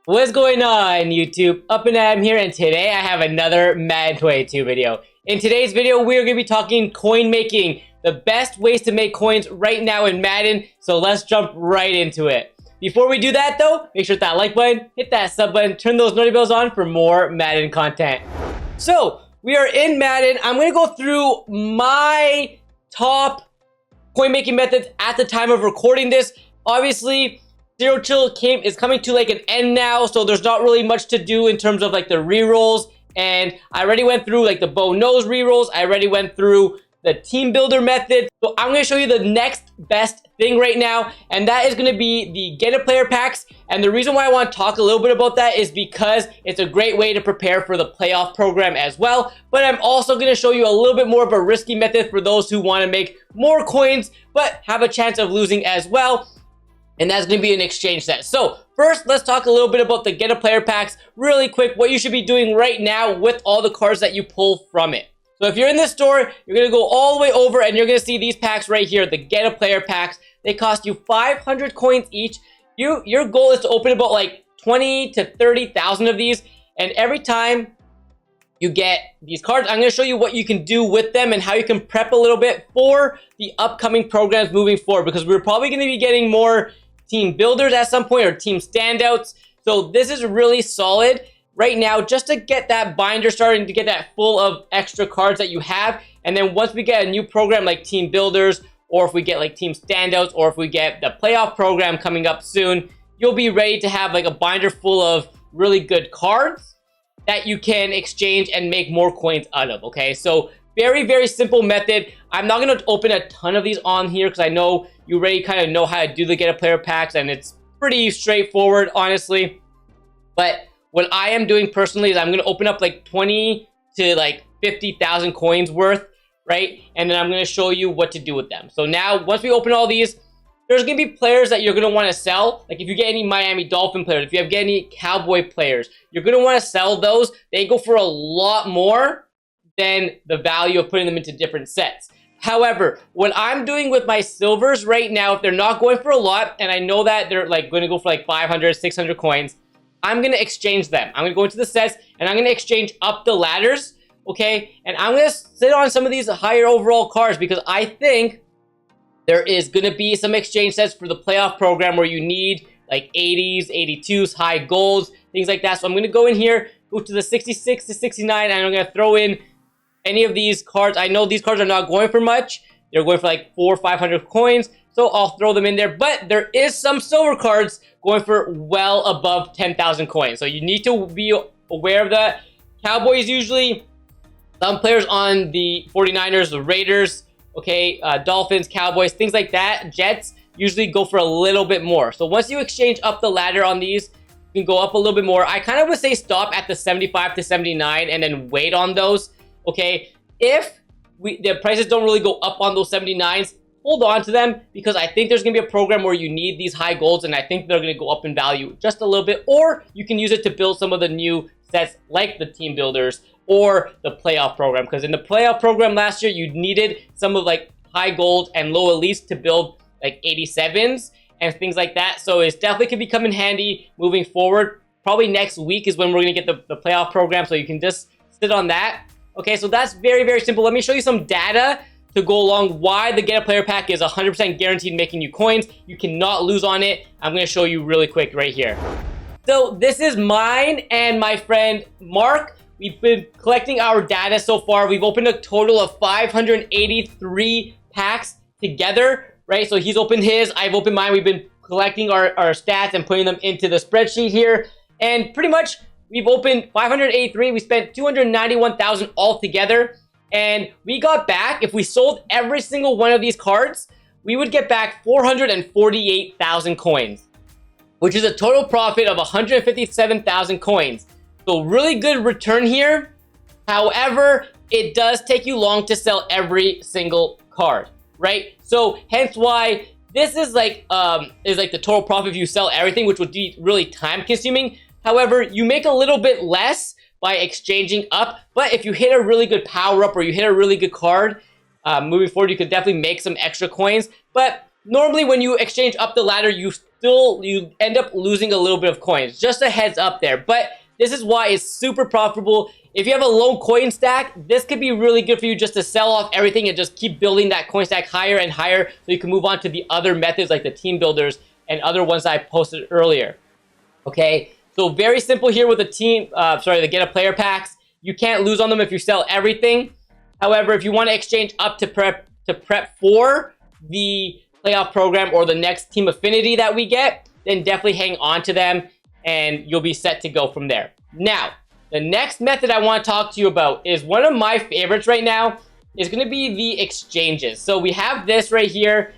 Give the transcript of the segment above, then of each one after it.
What's going on, YouTube? Up and Adam here, and today I have another Madden 22 video. In today's video, we're going to be talking coin making, the best ways to make coins right now in Madden, so let's jump right into it. Before we do that though, make sure to hit that like button, hit that sub button, turn those notification bells on for more Madden content. So, we are in Madden. I'm going to go through my top coin making methods at the time of recording this. Obviously, Zero Chill is coming to like an end now, so there's not really much to do in terms of like the rerolls. And I already went through like the bow nose rerolls. I already went through the team builder method. So I'm going to show you the next best thing right now, and that is going to be the get a player packs. And the reason why I want to talk a little bit about that is because it's a great way to prepare for the playoff program as well. But I'm also going to show you a little bit more of a risky method for those who want to make more coins but have a chance of losing as well. And that's going to be an exchange set. So first, let's talk a little bit about the get a player packs really quick, what you should be doing right now with all the cards that you pull from it. So if you're in this store, you're going to go all the way over and you're going to see these packs right here, the get a player packs. They cost you 500 coins each. Your goal is to open about like 20 to 30,000 of these. And every time you get these cards, I'm going to show you what you can do with them and how you can prep a little bit for the upcoming programs moving forward, because we're probably going to be getting more team builders at some point, or team standouts. So this is really solid right now just to get that binder starting, to get that full of extra cards that you have. And then once we get a new program like team builders, or if we get like team standouts, or if we get the playoff program coming up soon, you'll be ready to have like a binder full of really good cards that you can exchange and make more coins out of. Okay, so very, very simple method. I'm not going to open a ton of these on here because I know you already kind of know how to do the get a player packs, and it's pretty straightforward, honestly. But what I am doing personally is I'm going to open up like 20 to like 50,000 coins worth, right? And then I'm going to show you what to do with them. So now, once we open all these, there's going to be players that you're going to want to sell. Like if you get any Miami Dolphin players, if you get any Cowboy players, you're going to want to sell those. They go for a lot more than the value of putting them into different sets. However, what I'm doing with my silvers right now, if they're not going for a lot, and I know that they're like going to go for like 500, 600 coins, I'm going to exchange them. I'm going to go into the sets and I'm going to exchange up the ladders, okay? And I'm going to sit on some of these higher overall cards because I think there is going to be some exchange sets for the playoff program where you need like 80s, 82s, high golds, things like that. So I'm going to go in here, go to the 66 to 69, and I'm going to throw in any of these cards. I know these cards are not going for much. They're going for like 400 or 500 coins. So I'll throw them in there. But there is some silver cards going for well above 10,000 coins. So you need to be aware of that. Cowboys usually, some players on the 49ers, the Raiders, okay, Dolphins, Cowboys, things like that, Jets, usually go for a little bit more. So once you exchange up the ladder on these, you can go up a little bit more. I kind of would say stop at the 75 to 79 and then wait on those, okay? If the prices don't really go up on those 79s, hold on to them, because I think there's going to be a program where you need these high golds, and I think they're going to go up in value just a little bit, or you can use it to build some of the new sets like the team builders or the playoff program, because in the playoff program last year, you needed some of like high gold and low elites to build like 87s and things like that. So it's definitely could be coming handy moving forward. Probably next week is when we're going to get the playoff program, so you can just sit on that. Okay, so that's very, very simple. Let me show you some data to go along why the get a player pack is 100% guaranteed making you coins. You cannot lose on it. I'm going to show you really quick right here. So this is mine and my friend Mark. We've been collecting our data so far. We've opened a total of 583 packs together, right? So he's opened his, I've opened mine. We've been collecting our stats and putting them into the spreadsheet here. And pretty much we've opened 583. We spent 291,000 altogether. And we got back, if we sold every single one of these cards, we would get back 448,000 coins, which is a total profit of 157,000 coins. So really good return here. However, it does take you long to sell every single card, right? So hence why this is like the total profit if you sell everything, which would be really time consuming. However, you make a little bit less by exchanging up, but if you hit a really good power up or you hit a really good card moving forward, you could definitely make some extra coins. But normally when you exchange up the ladder, you you end up losing a little bit of coins. Just a heads up there. But this is why it's super profitable. If you have a low coin stack, this could be really good for you just to sell off everything and just keep building that coin stack higher and higher so you can move on to the other methods like the team builders and other ones I posted earlier. Okay, so very simple here with the the get a player packs. You can't lose on them if you sell everything. However, if you want to exchange up to prep for the playoff program or the next team affinity that we get, then definitely hang on to them and you'll be set to go from there. Now, the next method I want to talk to you about is one of my favorites right now. Is going to be the exchanges. So we have this right here.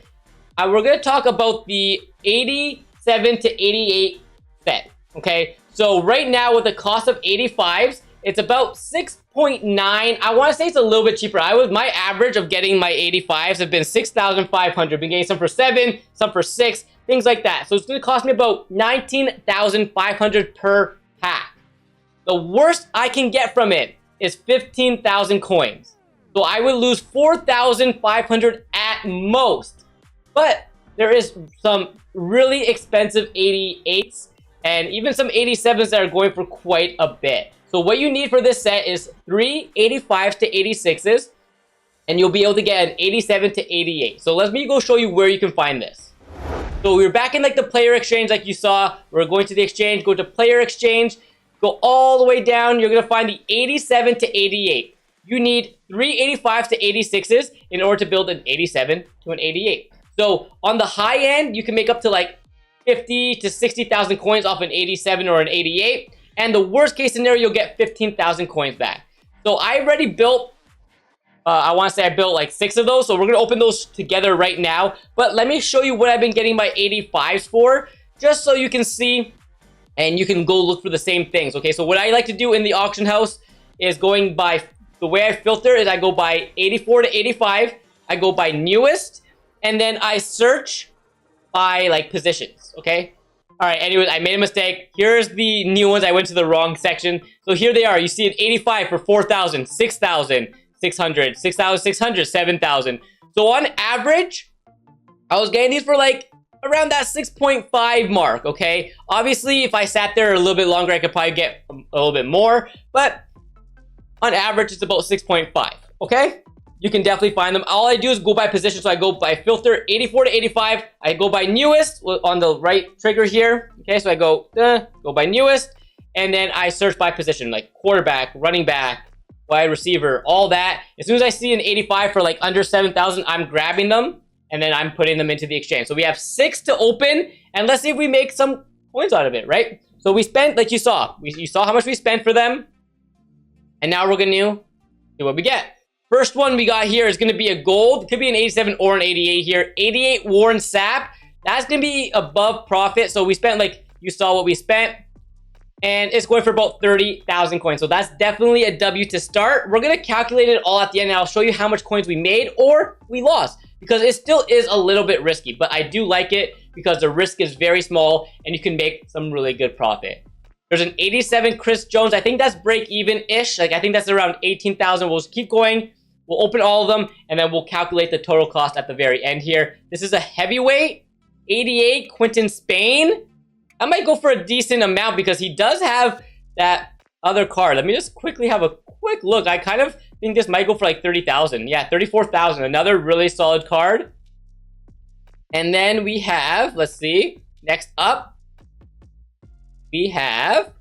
We're going to talk about the 87 to 88 set. Okay, so right now with the cost of 85s, it's about 6.9. I want to say it's a little bit cheaper. My average of getting my 85s have been 6,500. Been getting some for 7, some for 6, things like that. So it's going to cost me about 19,500 per pack. The worst I can get from it is 15,000 coins. So I would lose 4,500 at most. But there is some really expensive 88s and even some 87s that are going for quite a bit. So what you need for this set is 3 85s to 86s, and you'll be able to get an 87 to 88. So let me go show you where you can find this. So we're back in like the player exchange like you saw. We're going to the exchange, go to player exchange, go all the way down. You're going to find the 87 to 88. You need 3 85s to 86s in order to build an 87 to an 88. So on the high end, you can make up to like 50 to 60,000 coins off an 87 or an 88. And the worst case scenario, you'll get 15,000 coins back. So I already built, I want to say I built like 6 of those. So we're going to open those together right now. But let me show you what I've been getting my 85s for, just so you can see and you can go look for the same things. Okay, so what I like to do in the auction house is going by, the way I filter is I go by 84 to 85. I go by newest. And then I search by like positions. Okay. All right, anyways, I made a mistake. Here's the new ones. I went to the wrong section. So here they are. You see an 85 for 4,000, 6,000, 600, 6,600, 7,000. So on average, I was getting these for like around that 6.5 mark, okay? Obviously, if I sat there a little bit longer, I could probably get a little bit more. But on average, it's about 6.5, okay? You can definitely find them. All I do is go by position. So I go by filter 84 to 85. I go by newest on the right trigger here. Okay, so I go by newest. And then I search by position, like quarterback, running back, wide receiver, all that. As soon as I see an 85 for like under 7,000, I'm grabbing them. And then I'm putting them into the exchange. So we have 6 to open. And let's see if we make some coins out of it, right? So we spent, like you saw. You saw how much we spent for them. And now we're going to see what we get. First one we got here is going to be a gold. It could be an 87 or an 88 here. 88 Warren Sapp. That's going to be above profit. So we spent like, you saw what we spent. And it's going for about 30,000 coins. So that's definitely a W to start. We're going to calculate it all at the end. And I'll show you how much coins we made or we lost. Because it still is a little bit risky. But I do like it because the risk is very small. And you can make some really good profit. There's an 87 Chris Jones. I think that's break even-ish. Like I think that's around 18,000. We'll just keep going. We'll open all of them, and then we'll calculate the total cost at the very end here. This is a heavyweight, 88, Quinton Spain. I might go for a decent amount because he does have that other card. Let me just quickly have a quick look. I kind of think this might go for like 30,000. Yeah, 34,000. Another really solid card. And then we have, let's see, next up, we have,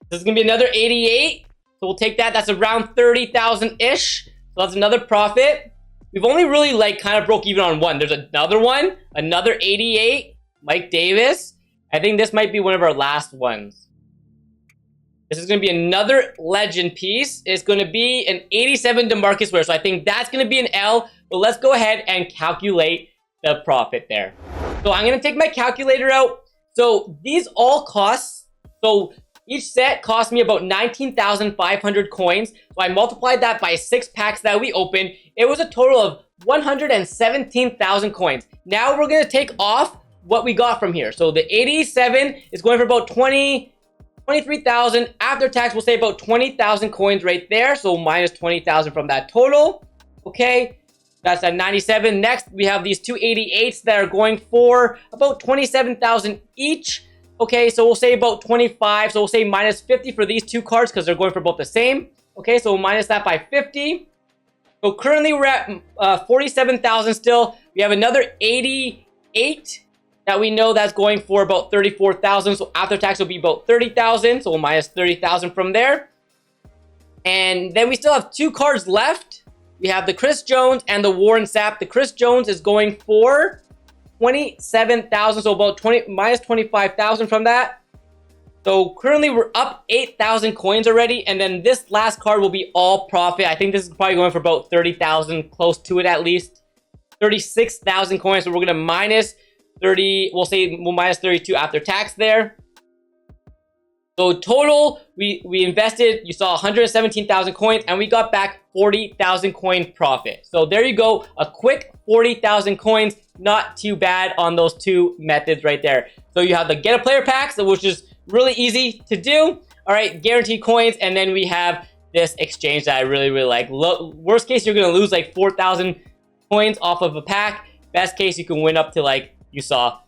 this is going to be another 88. So we'll take that. That's around 30,000-ish. So that's another profit. We've only really like kind of broke even on one. There's another one. Another 88. Mike Davis. I think this might be one of our last ones. This is going to be another legend piece. It's going to be an 87 DeMarcus Ware. So I think that's going to be an L. But let's go ahead and calculate the profit there. So I'm going to take my calculator out. So these all costs. So each set cost me about 19,500 coins. So I multiplied that by 6 packs that we opened. It was a total of 117,000 coins. Now we're going to take off what we got from here. So the 87 is going for about 23,000. After tax, we'll say about 20,000 coins right there. So minus 20,000 from that total. Okay. That's at 97. Next, we have these 288s that are going for about 27,000 each. Okay, so we'll say about 25. So we'll say minus 50 for these two cards because they're going for both the same. Okay, so we'll minus that by 50. So currently we're at 47,000 still. We have another 88 that we know that's going for about 34,000. So after tax will be about 30,000. So we'll minus 30,000 from there. And then we still have two cards left. We have the Chris Jones and the Warren Sapp. The Chris Jones is going for 27,000. So about minus 25,000 from that. So currently we're up 8,000 coins already, and then this last card will be all profit. I think this is probably going for about 30,000, close to it at least. 36,000 coins, so we're gonna minus 30, we'll minus 32 after tax there. So total, we invested, you saw 117,000 coins, and we got back 40,000 coin profit. So there you go, a quick 40,000 coins, not too bad on those two methods right there. So you have the get a player packs, which is really easy to do. All right, guaranteed coins, and then we have this exchange that I really like. Worst case, you're gonna lose like 4,000 coins off of a pack. Best case, you can win up to like, you saw,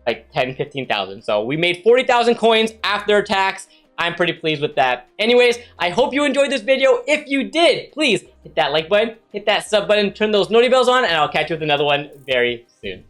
like 10, 15,000. So we made 40,000 coins after tax. I'm pretty pleased with that. Anyways, I hope you enjoyed this video. If you did, please hit that like button, hit that sub button, turn those notifications bells on, and I'll catch you with another one very soon.